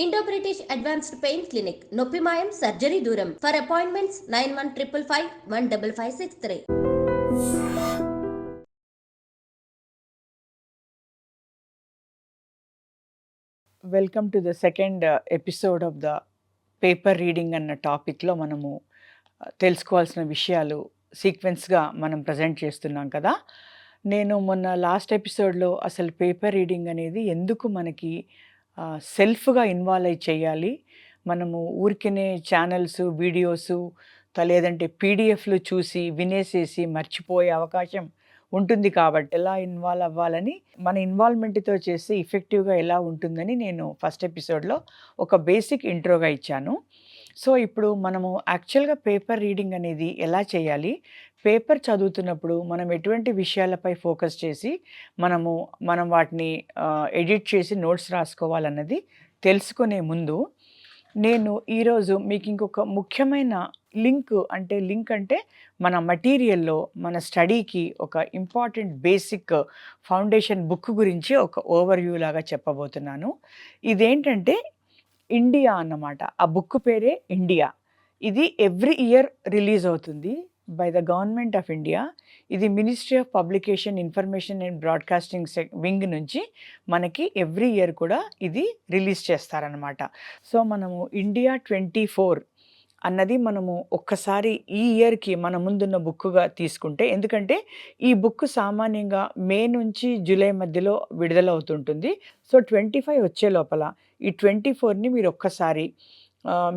Indo British advanced pain clinic నొప్పి మాయం surgery దూరం for appointments 9155515563. Welcome to the second episode of the paper reading అన్న టాపిక్లో మనము తెలుసుకోవాల్సిన విషయాలు సీక్వెన్స్గా మనం ప్రజెంట్ చేస్తున్నాం కదా. నేను మొన్న లాస్ట్ ఎపిసోడ్లో అసలు పేపర్ రీడింగ్ అనేది ఎందుకు మనకి సెల్ఫ్గా ఇన్వాల్వ్ అయి చేయాలి, మనము ఊరికనే ఛానల్స్ వీడియోసు లేదంటే పీడిఎఫ్లు చూసి వినేసేసి మర్చిపోయే అవకాశం ఉంటుంది కాబట్టి ఎలా ఇన్వాల్వ్ అవ్వాలని, మన ఇన్వాల్వ్మెంట్తో చేస్తే ఇఫెక్టివ్గా ఎలా ఉంటుందని నేను ఫస్ట్ ఎపిసోడ్లో ఒక బేసిక్ ఇంట్రోగా ఇచ్చాను. సో ఇప్పుడు మనము యాక్చువల్గా పేపర్ రీడింగ్ అనేది ఎలా చేయాలి, పేపర్ చదువుతున్నప్పుడు మనం ఎటువంటి విషయాలపై ఫోకస్ చేసి మనం వాటిని ఎడిట్ చేసి నోట్స్ రాసుకోవాలన్నది తెలుసుకునే ముందు నేను ఈరోజు మీకు ఇంకొక ముఖ్యమైన లింక్ అంటే మన మటీరియల్లో మన స్టడీకి ఒక ఇంపార్టెంట్ బేసిక్ ఫౌండేషన్ బుక్ గురించి ఒక ఓవర్వ్యూ లాగా చెప్పబోతున్నాను. ఇదేంటంటే ఇండియా అన్నమాట. ఆ బుక్ పేరే ఇండియా. ఇది ఎవ్రీ ఇయర్ రిలీజ్ అవుతుంది by the government of India. ఇది ministry of publication, information and broadcasting wing నుంచి మనకి ఎవ్రీ ఇయర్ కూడా ఇది రిలీజ్ చేస్తారనమాట. సో మనము ఇండియా 24 అన్నది మనము ఒక్కసారి ఈ ఇయర్కి మన ముందున్న బుక్గా తీసుకుంటే, ఎందుకంటే ఈ బుక్ సామాన్యంగా మే నుంచి జూలై మధ్యలో విడుదలవుతుంటుంది. సో 25 వచ్చే లోపల ఈ 24ని మీరు ఒక్కసారి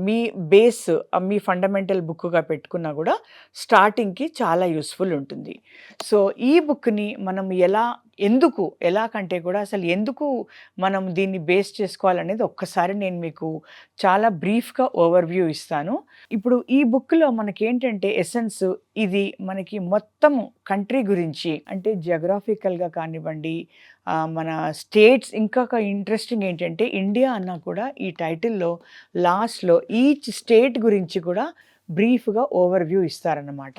మీ బేస్, మీ ఫండమెంటల్ బుక్గా పెట్టుకున్నా కూడా స్టార్టింగ్కి చాలా యూస్ఫుల్ ఉంటుంది. సో ఈ బుక్ని మనం ఎలా కంటే కూడా అసలు ఎందుకు మనం దీన్ని బేస్ చేసుకోవాలనేది ఒక్కసారి నేను మీకు చాలా బ్రీఫ్గా ఓవర్వ్యూ ఇస్తాను. ఇప్పుడు ఈ బుక్లో మనకేంటంటే ఎసెన్స్, ఇది మనకి మొత్తం కంట్రీ గురించి, అంటే జియోగ్రాఫికల్గా కానివ్వండి, మన స్టేట్స్, ఇంకా ఇంట్రెస్టింగ్ ఏంటంటే ఇండియా అన్నా కూడా ఈ టైటిల్లో లాస్ట్లో ఈచ్ స్టేట్ గురించి కూడా బ్రీఫ్గా ఓవర్వ్యూ ఇస్తారన్నమాట.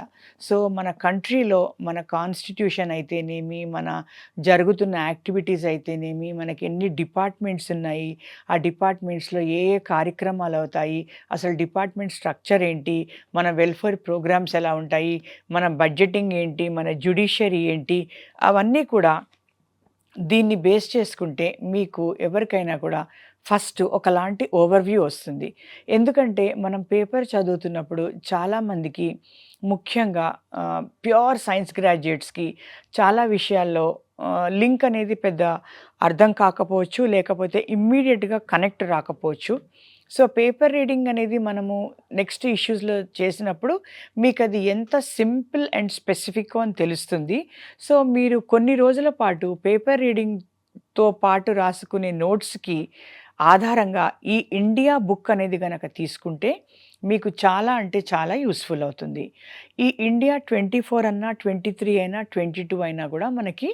సో మన కంట్రీలో మన కాన్స్టిట్యూషన్ అయితేనేమి, మన జరుగుతున్న యాక్టివిటీస్ అయితేనేమి, మనకి ఎన్ని డిపార్ట్మెంట్స్ ఉన్నాయి, ఆ డిపార్ట్మెంట్స్లో ఏ ఏ కార్యక్రమాలు అవుతాయి, అసలు డిపార్ట్మెంట్ స్ట్రక్చర్ ఏంటి, మన వెల్ఫేర్ ప్రోగ్రామ్స్ ఎలా ఉంటాయి, మన బడ్జెటింగ్ ఏంటి, మన జ్యుడిషియరీ ఏంటి, అవన్నీ కూడా దీన్ని బేస్ చేసుకుంటే మీకు ఎవరికైనా కూడా ఫస్ట్ ఒకలాంటి ఓవర్వ్యూ వస్తుంది. ఎందుకంటే మనం పేపర్ చదువుతున్నప్పుడు చాలామందికి, ముఖ్యంగా ప్యూర్ సైన్స్ గ్రాడ్యుయేట్స్కి చాలా విషయాల్లో లింక్ అనేది పెద్ద అర్థం కాకపోవచ్చు, లేకపోతే ఇమ్మీడియట్గా కనెక్ట్ రాకపోవచ్చు. సో పేపర్ రీడింగ్ అనేది మనము నెక్స్ట్ ఇష్యూస్లో చేసినప్పుడు మీకు అది ఎంత సింపుల్ అండ్ స్పెసిఫిక్ అని తెలుస్తుంది. సో మీరు కొన్ని రోజుల పాటు పేపర్ రీడింగ్తో పాటు రాసుకునే నోట్స్కి ఆధారంగా ఈ ఇండియా బుక్ అనేది కనుక తీసుకుంటే మీకు చాలా అంటే చాలా యూస్ఫుల్ అవుతుంది. ఈ ఇండియా 24 అన్నా, 23 అయినా, 22 అయినా కూడా మనకి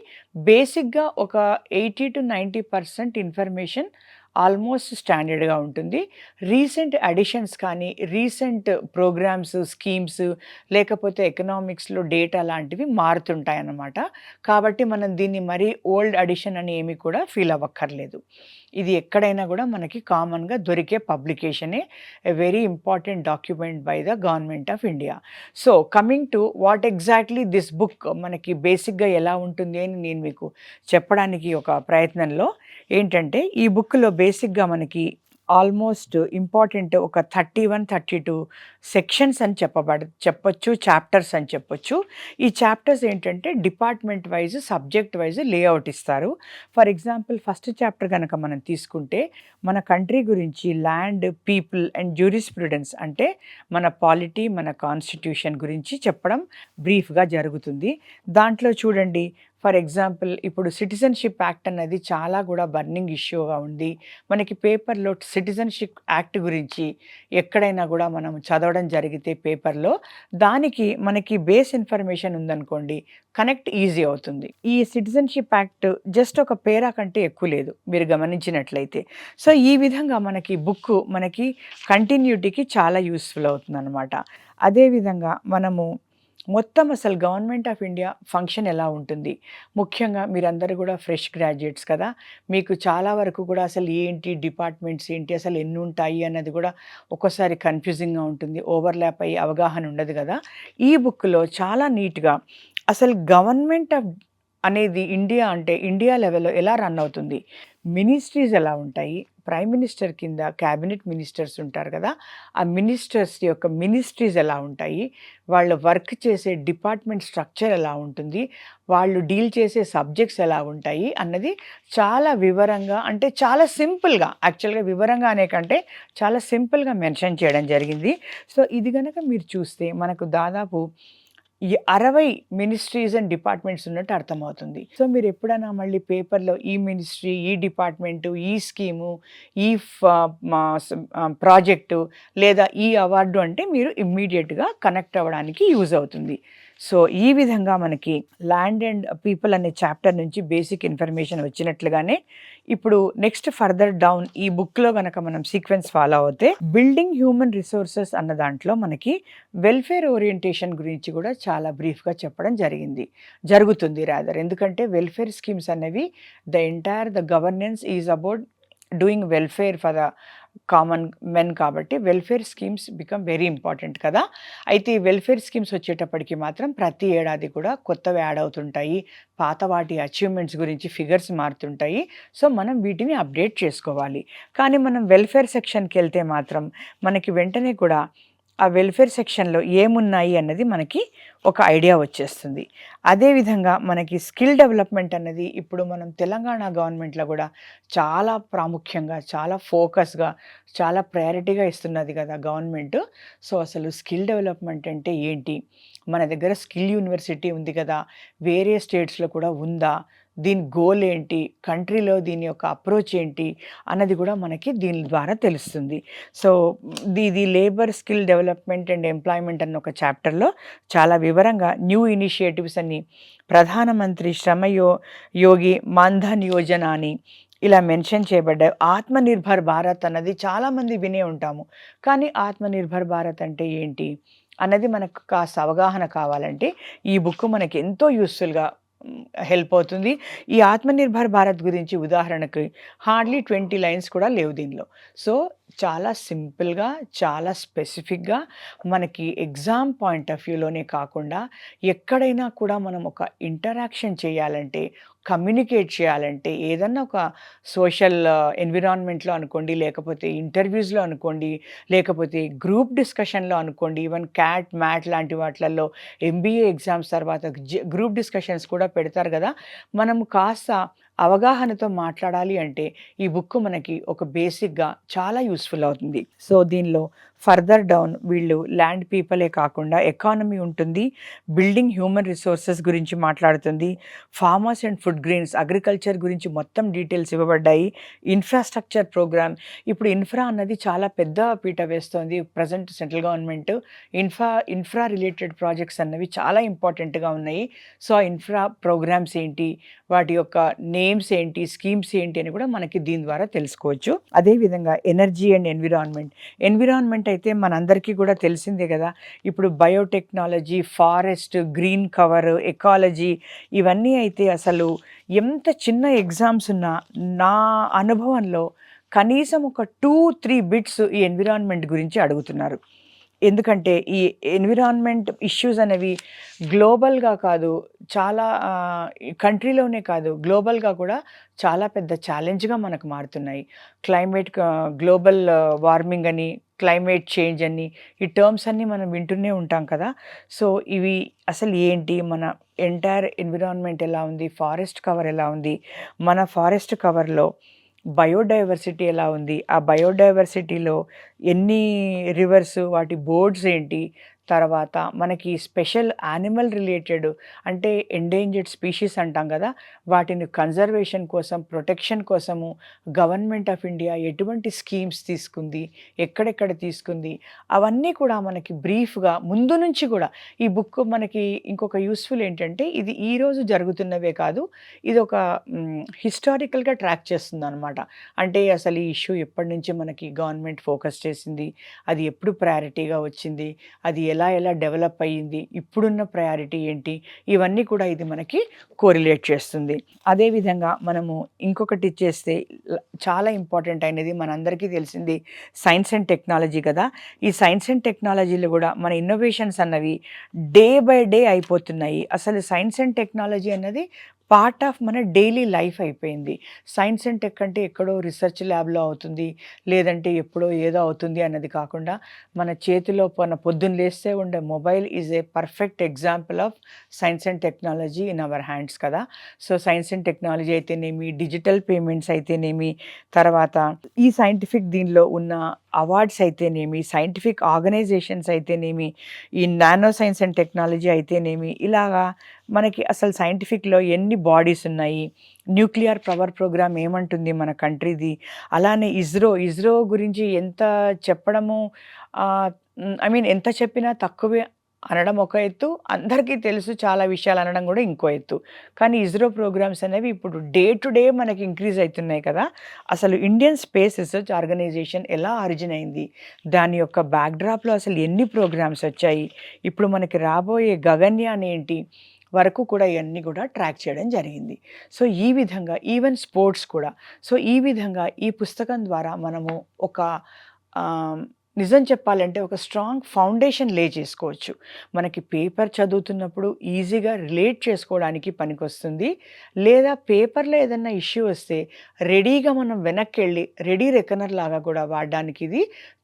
బేసిక్గా ఒక 80-90% ఇన్ఫర్మేషన్ ఆల్మోస్ట్ స్టాండర్డ్గా ఉంటుంది. రీసెంట్ అడిషన్స్ కానీ, రీసెంట్ ప్రోగ్రామ్స్, స్కీమ్స్, లేకపోతే ఎకనామిక్స్లో డేటా లాంటివి మారుతుంటాయి అన్నమాట. కాబట్టి మనం దీన్ని మరీ ఓల్డ్ అడిషన్ అని ఏమీ కూడా ఫీల్ అవ్వక్కర్లేదు. ఇది ఎక్కడైనా కూడా మనకి కామన్గా దొరికే పబ్లికేషనే, a very important document by the government of India. So coming to what exactly this book మనకి బేసిక్గా ఎలా ఉంటుంది అని నేను మీకు చెప్పడానికి ఒక ప్రయత్నంలో ఏంటంటే, ఈ బుక్లో బేసిక్గా మనకి ఆల్మోస్ట్ ఇంపార్టెంట్ ఒక 31-32 సెక్షన్స్ అని చెప్పొచ్చు, చాప్టర్స్ అని చెప్పొచ్చు. ఈ చాప్టర్స్ ఏంటంటే department wise, subject wise layout ఇస్తారు. ఫర్ ఎగ్జాంపుల్ ఫస్ట్ చాప్టర్ కనుక మనం తీసుకుంటే మన కంట్రీ గురించి ల్యాండ్, పీపుల్ అండ్ జ్యూరిస్ప్రుడెన్స్, అంటే మన పాలిటీ, మన కాన్స్టిట్యూషన్ గురించి చెప్పడం బ్రీఫ్గా జరుగుతుంది. దాంట్లో చూడండి, ఫర్ ఎగ్జాంపుల్ ఇప్పుడు సిటిజన్షిప్ యాక్ట్ అన్నది చాలా కూడా బర్నింగ్ ఇష్యూగా ఉంది. మనకి పేపర్లో సిటిజన్షిప్ యాక్ట్ గురించి ఎక్కడైనా కూడా మనం చదవడం జరిగితే పేపర్లో, దానికి మనకి బేస్ ఇన్ఫర్మేషన్ ఉందనుకోండి, కనెక్ట్ ఈజీ అవుతుంది. ఈ సిటిజన్షిప్ యాక్ట్ జస్ట్ ఒక పేరా కంటే ఎక్కువ లేదు మీరు గమనించినట్లయితే. సో ఈ విధంగా మనకి బుక్ మనకి కంటిన్యూటీకి చాలా యూస్ఫుల్ అవుతుంది అనమాట. అదేవిధంగా మనము మొత్తం అసలు గవర్నమెంట్ ఆఫ్ ఇండియా ఫంక్షన్ ఎలా ఉంటుంది? ముఖ్యంగా మీరందరూ కూడా ఫ్రెష్ గ్రాడ్యుయేట్స్ కదా! మీకు చాలా వరకు కూడా అసలు ఏంటి డిపార్ట్మెంట్స్ ఏంటి? అసలు ఎన్నుంటాయి అన్నది కూడా ఒక్కోసారి కన్‌ఫ్యూజింగ్‌గా ఉంటుంది. ఓవర్‌లాప్ అయ్యి అవగాహన ఉండదు కదా! ఈ బుక్‌లో చాలా నీట్‌గా అసలు గవర్నమెంట్ ఆఫ్ అనేది ఇండియా అంటే ఇండియా లెవెల్‌లో ఎలా రన్ అవుతుంది? మినిస్ట్రీస్ ఎలా ఉంటాయి? ప్రైమ్ మినిస్టర్ కింద క్యాబినెట్ మినిస్టర్స్ ఉంటారు కదా! ఆ మినిస్టర్స్ యొక్క మినిస్ట్రీస్ ఎలా ఉంటాయి? వాళ్ళు వర్క్ చేసే డిపార్ట్మెంట్ స్ట్రక్చర్ ఎలా ఉంటుంది? వాళ్ళు డీల్ చేసే సబ్జెక్ట్స్ ఎలా ఉంటాయి? అన్నది చాలా వివరంగా అంటే చాలా సింపుల్‌గా యాక్చువల్‌గా వివరంగా అనే కంటే చాలా సింపుల్‌గా మెన్షన్ చేయడం జరిగింది. సో, ఇది గనక మీరు చూస్తే మనకు దాదాపు ఈ 60 మినిస్ట్రీస్ అండ్ డిపార్ట్మెంట్స్ ఉన్నట్టు అర్థమవుతుంది. సో, మీరు ఎప్పుడైనా మళ్ళీ పేపర్‌లో ఈ మినిస్ట్రీ, ఈ డిపార్ట్మెంటు, ఈ స్కీము, ఈ ఫ మా స్ ప్రాజెక్టు లేదా ఈ అవార్డు అంటే మీరు ఇమ్మీడియేట్‌గా కనెక్ట్ అవ్వడానికి యూజ్ అవుతుంది. సో, ఈ విధంగా మనకి ల్యాండ్ అండ్ పీపుల్ అనే చాప్టర్ నుంచి బేసిక్ ఇన్ఫర్మేషన్ వచ్చినట్లుగానే ఇప్పుడు నెక్స్ట్ ఫర్దర్ డౌన్ ఈ బుక్‌లో గనక మనం సీక్వెన్స్ ఫాలో అవుతే బిల్డింగ్ హ్యూమన్ రిసోర్సెస్ అన్న దాంట్లో మనకి వెల్ఫేర్ ఓరియంటేషన్ గురించి కూడా చాలా బ్రీఫ్‌గా చెప్పడం జరుగుతుంది రాదర్. ఎందుకంటే వెల్ఫేర్ స్కీమ్స్ అనేవి the governance is about doing welfare for the common men కాబట్టి welfare schemes become very important కదా! అయితే ఈ వెల్ఫేర్ స్కీమ్స్ వచ్చేటప్పటికి మాత్రం ప్రతి ఏడాది కూడా కొత్తవి యాడ్ అవుతుంటాయి. పాత వాటి అచీవ్‌మెంట్స్ గురించి ఫిగర్స్ మారుతుంటాయి. సో, మనం వీటిని అప్డేట్ చేసుకోవాలి. కానీ మనం వెల్ఫేర్ సెక్షన్‌కెళ్తే మాత్రం మనకి వెంటనే కూడా ఆ వెల్ఫేర్ సెక్షన్‌లో ఏమున్నాయి అన్నది మనకి ఒక ఐడియా వచ్చేస్తుంది. అదేవిధంగా మనకి స్కిల్ డెవలప్‌మెంట్ అన్నది ఇప్పుడు మనం తెలంగాణ గవర్నమెంట్‌లో కూడా చాలా ప్రాముఖ్యంగా, చాలా ఫోకస్‌గా, చాలా ప్రయారిటీగా ఇస్తున్నది కదా గవర్నమెంటు. సో, అసలు స్కిల్ డెవలప్‌మెంట్ అంటే ఏంటి? మన దగ్గర స్కిల్ యూనివర్సిటీ ఉంది కదా! వేరే స్టేట్స్‌లో కూడా ఉందా? దీని గోల్ ఏంటి? కంట్రీలో దీని యొక్క అప్రోచ్ ఏంటి? అన్నది కూడా మనకి దీని ద్వారా తెలుస్తుంది. సో, ఇది labour skill development and employment అన్న ఒక చాప్టర్‌లో చాలా వివరంగా న్యూ ఇనిషియేటివ్స్ అని ప్రధానమంత్రి యోగి మాన్‌ధన్ యోజన అని ఇలా మెన్షన్ చేయబడ్డాయి. ఆత్మనిర్భర్ భారత్ అన్నది చాలామంది వినే ఉంటాము. కానీ ఆత్మనిర్భర్ భారత్ అంటే ఏంటి? అన్నది మనకు కాస్త అవగాహన కావాలంటే ఈ బుక్ మనకి ఎంతో యూజ్‌ఫుల్‌గా హెల్ప్ అవుతుంది. ఈ ఆత్మనిర్భర్ భారత్ గురించి ఉదాహరణకి హార్డ్‌లీ 20 లైన్స్ కూడా లేవు దీనిలో. సో, చాలా సింపుల్‌గా, చాలా స్పెసిఫిక్‌గా మనకి ఎగ్జామ్ పాయింట్ ఆఫ్ వ్యూలోనే కాకుండా ఎక్కడైనా కూడా మనం ఒక ఇంటరాక్షన్ చేయాలంటే, కమ్యూనికేట్ చేయాలంటే ఏదన్నా ఒక సోషల్ ఎన్విరాన్మెంట్‌లో అనుకోండి, లేకపోతే ఇంటర్వ్యూస్‌లో అనుకోండి, లేకపోతే గ్రూప్ డిస్కషన్‌లో అనుకోండి, ఈవెన్ క్యాట్, మ్యాట్ లాంటి వాటిలల్లో ఎంబీఏ ఎగ్జామ్స్ తర్వాత గ్రూప్ డిస్కషన్స్ కూడా పెడతారు గదా! మనం కాస్త అవగాహనతో మాట్లాడాలి అంటే ఈ బుక్ మనకి ఒక బేసిక్‌గా చాలా యూజ్‌ఫుల్ అవుతుంది. సో, దీనిలో ఫర్దర్ డౌన్ వీళ్ళు ల్యాండ్ పీపులే కాకుండా ఎకానమీ ఉంటుంది. బిల్డింగ్ హ్యూమన్ రిసోర్సెస్ గురించి మాట్లాడుతుంది. Farmers and food grains agriculture గురించి మొత్తం డీటెయిల్స్ ఇవ్వబడ్డాయి. ఇన్‌ఫ్రాస్ట్రక్చర్ ప్రోగ్రామ్ ఇప్పుడు ఇన్‌ఫ్రా అన్నది చాలా పెద్ద పీట వేస్తోంది. Present central government infra related projects అన్నవి చాలా ఇంపార్టెంట్‌గా ఉన్నాయి. సో, ఆ ఇన్‌ఫ్రా ప్రోగ్రామ్స్ ఏంటి? వాటి యొక్క నేమ్స్ ఏంటి? స్కీమ్స్ ఏంటి? అని కూడా మనకి దీని ద్వారా తెలుసుకోవచ్చు. అదేవిధంగా ఎనర్జీ అండ్ ఎన్విరాన్మెంట్ అయితే మనందరికీ కూడా తెలిసిందే కదా! ఇప్పుడు biotechnology, forest, green cover, ecology ఇవన్నీ అయితే అసలు ఎంత చిన్న ఎగ్జామ్స్ ఉన్నా నా అనుభవంలో కనీసం ఒక 2, 3 బిట్స్ ఈ ఎన్విరాన్మెంట్ గురించి అడుగుతున్నారు. ఎందుకంటే ఈ ఎన్విరాన్మెంట్ ఇష్యూస్ అనేవి గ్లోబల్‌గా కాదు, చాలా ఈ కంట్రీలోనే కాదు, గ్లోబల్‌గా కూడా చాలా పెద్ద ఛాలెంజ్‌గా మనకు మారుతున్నాయి. గ్లోబల్ వార్మింగ్ అని, క్లైమేట్ చేంజ్ అని ఈ టర్మ్స్ అన్నీ మనం వింటూనే ఉంటాం కదా! సో, ఇవి అసలు ఏంటి? మన ఎంటైర్ ఎన్విరాన్మెంట్ ఎలా ఉంది? ఫారెస్ట్ కవర్ ఎలా ఉంది? మన ఫారెస్ట్ కవర్‌లో బయోడైవర్సిటీ ఎలా ఉంది? ఆ బయోడైవర్సిటీలో ఎన్ని రివర్స్, వాటి బోర్డ్స్ ఏంటి? తర్వాత మనకి స్పెషల్ యానిమల్ రిలేటెడ్ అంటే ఎండేంజర్డ్ స్పీషీస్ అంటాం కదా! వాటిని కన్జర్వేషన్ కోసం, ప్రొటెక్షన్ కోసము గవర్నమెంట్ ఆఫ్ ఇండియా ఎటువంటి స్కీమ్స్ తీసుకుంది? ఎక్కడెక్కడ తీసుకుంది? అవన్నీ కూడా మనకి బ్రీఫ్‌గా ముందు నుంచి కూడా ఈ బుక్ మనకి ఇంకొక యూజ్‌ఫుల్ ఏంటంటే ఇది ఈరోజు జరుగుతున్నవే కాదు. ఇదొక హిస్టారికల్‌గా ట్రాక్ చేస్తుందనమాట. అంటే అసలు ఈ ఇష్యూ ఎప్పటినుంచి మనకి గవర్నమెంట్ ఫోకస్ చేసింది? అది ఎప్పుడు ప్రయారిటీగా వచ్చింది? అది ఎలా ఎలా డెవలప్ అయ్యింది, ఇప్పుడున్న ప్రయారిటీ ఏంటి, ఇవన్నీ కూడా ఇది మనకి కోరిలేట్ చేస్తుంది. అదేవిధంగా మనము ఇంకొకటి చేస్తే చాలా ఇంపార్టెంట్ అయినది మనందరికీ తెలిసింది సైన్స్ అండ్ టెక్నాలజీ కదా. ఈ సైన్స్ అండ్ టెక్నాలజీలో కూడా మన ఇన్నోవేషన్స్ అన్నవి డే బై డే అయిపోతున్నాయి. అసలు సైన్స్ అండ్ టెక్నాలజీ అన్నది పార్ట్ ఆఫ్ మన డైలీ లైఫ్ అయిపోయింది. సైన్స్ అండ్ టెక్ అంటే ఎక్కడో రీసెర్చ్ ల్యాబ్లో అవుతుంది, లేదంటే ఎప్పుడో ఏదో అవుతుంది అన్నది కాకుండా మన చేతిలో పొద్దున్న లేస్తే ఉండే mobile is a perfect example of science and technology in our hands కదా. సో సైన్స్ అండ్ టెక్నాలజీ అయితేనేమి, డిజిటల్ పేమెంట్స్ అయితేనేమి, తర్వాత ఈ సైంటిఫిక్ దీనిలో ఉన్న అవార్డ్స్ అయితేనేమి, సైంటిఫిక్ ఆర్గనైజేషన్స్ అయితేనేమి, ఈ నానో సైన్స్ అండ్ టెక్నాలజీ అయితేనేమి, ఇలాగా మనకి అసలు సైంటిఫిక్లో ఎన్ని బాడీస్ ఉన్నాయి, న్యూక్లియర్ పవర్ ప్రోగ్రామ్ ఏమంటుంది మన కంట్రీది, అలానే ఇస్రో గురించి ఎంత చెప్పడము, ఎంత చెప్పినా తక్కువే అనడం ఒక ఎత్తు, అందరికీ తెలుసు చాలా విషయాలు అనడం కూడా ఇంకో ఎత్తు. కానీ ఇస్రో ప్రోగ్రామ్స్ అనేవి ఇప్పుడు డే టు డే మనకి ఇంక్రీజ్ అవుతున్నాయి కదా. అసలు ఇండియన్ స్పేస్ రీసెర్చ్ ఆర్గనైజేషన్ ఎలా ఆరిజిన్ అయింది, దాని యొక్క బ్యాక్డ్రాప్లో అసలు ఎన్ని ప్రోగ్రామ్స్ వచ్చాయి, ఇప్పుడు మనకి రాబోయే గగన్యాన్ ఏంటి వరకు కూడా ఇవన్నీ కూడా ట్రాక్ చేయడం జరిగింది. సో ఈ విధంగా ఈవెన్ స్పోర్ట్స్ కూడా. సో ఈ విధంగా ఈ పుస్తకం ద్వారా మనము ఒక నిజం చెప్పాలంటే ఒక స్ట్రాంగ్ ఫౌండేషన్ లే చేసుకోవచ్చు. మనకి పేపర్ చదువుతున్నప్పుడు ఈజీగా రిలేట్ చేసుకోవడానికి పనికొస్తుంది, లేదా పేపర్లో ఏదైనా ఇష్యూ వస్తే రెడీగా మనం వెనక్కి వెళ్ళి రెడీ రెకనర్ లాగా కూడా వాడడానికి ఇది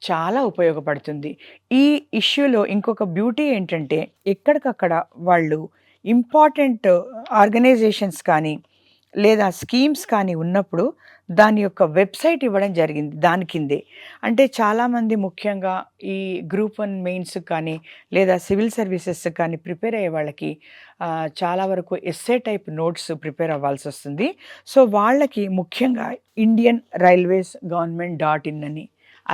చాలా ఉపయోగపడుతుంది. ఈ ఇష్యూలో ఇంకొక బ్యూటీ ఏంటంటే ఎక్కడికక్కడ వాళ్ళు ఇంపార్టెంట్ ఆర్గనైజేషన్స్ కానీ లేదా స్కీమ్స్ కానీ ఉన్నప్పుడు దాని యొక్క వెబ్సైట్ ఇవ్వడం జరిగింది దాని కిందే. అంటే చాలామంది ముఖ్యంగా ఈ గ్రూప్ 1 మెయిన్స్ కానీ లేదా సివిల్ సర్వీసెస్ కానీ ప్రిపేర్ అయ్యే వాళ్ళకి చాలా వరకు ఎస్సే టైప్ నోట్స్ ప్రిపేర్ అవ్వాల్సి వస్తుంది. సో వాళ్ళకి ముఖ్యంగా ఇండియన్ రైల్వేస్ గవర్నమెంట్ .in అని,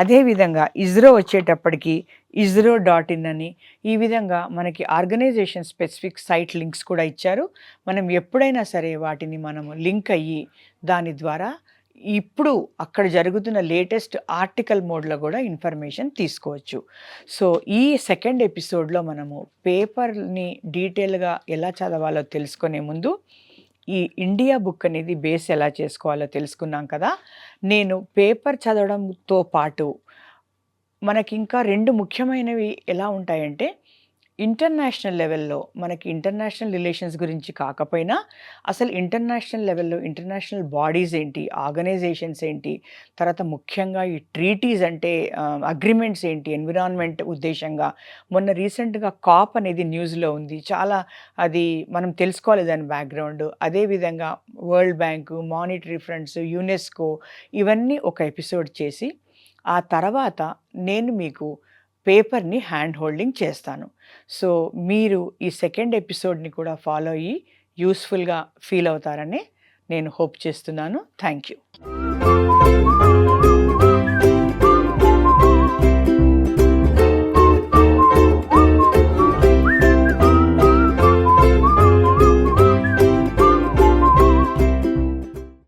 అదేవిధంగా ఇస్రో వచ్చేటప్పటికి isro.in అని, ఈ విధంగా మనకి ఆర్గనైజేషన్ స్పెసిఫిక్ సైట్ లింక్స్ కూడా ఇచ్చారు. మనం ఎప్పుడైనా సరే వాటిని మనము లింక్ అయ్యి దాని ద్వారా ఇప్పుడు అక్కడ జరుగుతున్న లేటెస్ట్ ఆర్టికల్ మోడ్లో కూడా ఇన్ఫర్మేషన్ తీసుకోవచ్చు. సో ఈ సెకండ్ ఎపిసోడ్లో మనము పేపర్ని డీటెయిల్గా ఎలా చదవాలో తెలుసుకునే ముందు ఈ ఇండియా బుక్ అనేది బేస్ ఎలా చేసుకోవాలో తెలుసుకున్నాం కదా. నేను పేపర్ చదవడంతో పాటు మనకి ఇంకా 2 ముఖ్యమైనవి ఎలా ఉంటాయంటే, ఇంటర్నేషనల్ లెవెల్లో మనకి ఇంటర్నేషనల్ రిలేషన్స్ గురించి కాకపోయినా అసలు ఇంటర్నేషనల్ లెవెల్లో ఇంటర్నేషనల్ బాడీస్ ఏంటి, ఆర్గనైజేషన్స్ ఏంటి, తర్వాత ముఖ్యంగా ఈ ట్రీటీస్ అంటే అగ్రిమెంట్స్ ఏంటి ఎన్విరాన్మెంట్ ఉద్దేశంగా. మొన్న రీసెంట్గా కాప్ అనేది న్యూస్లో ఉంది, చాలా అది మనం తెలుసుకోవాలి దాని బ్యాక్గ్రౌండ్. అదేవిధంగా world bank, monetary funds, UNESCO, ఇవన్నీ ఒక ఎపిసోడ్ చేసి ఆ తర్వాత నేను మీకు పేపర్ని హ్యాండ్ హోల్డింగ్ చేస్తాను. సో మీరు ఈ సెకండ్ ఎపిసోడ్ని కూడా ఫాలో అయ్యి యూస్ఫుల్గా ఫీల్ అవుతారని నేను హోప్ చేస్తున్నాను. Thank you.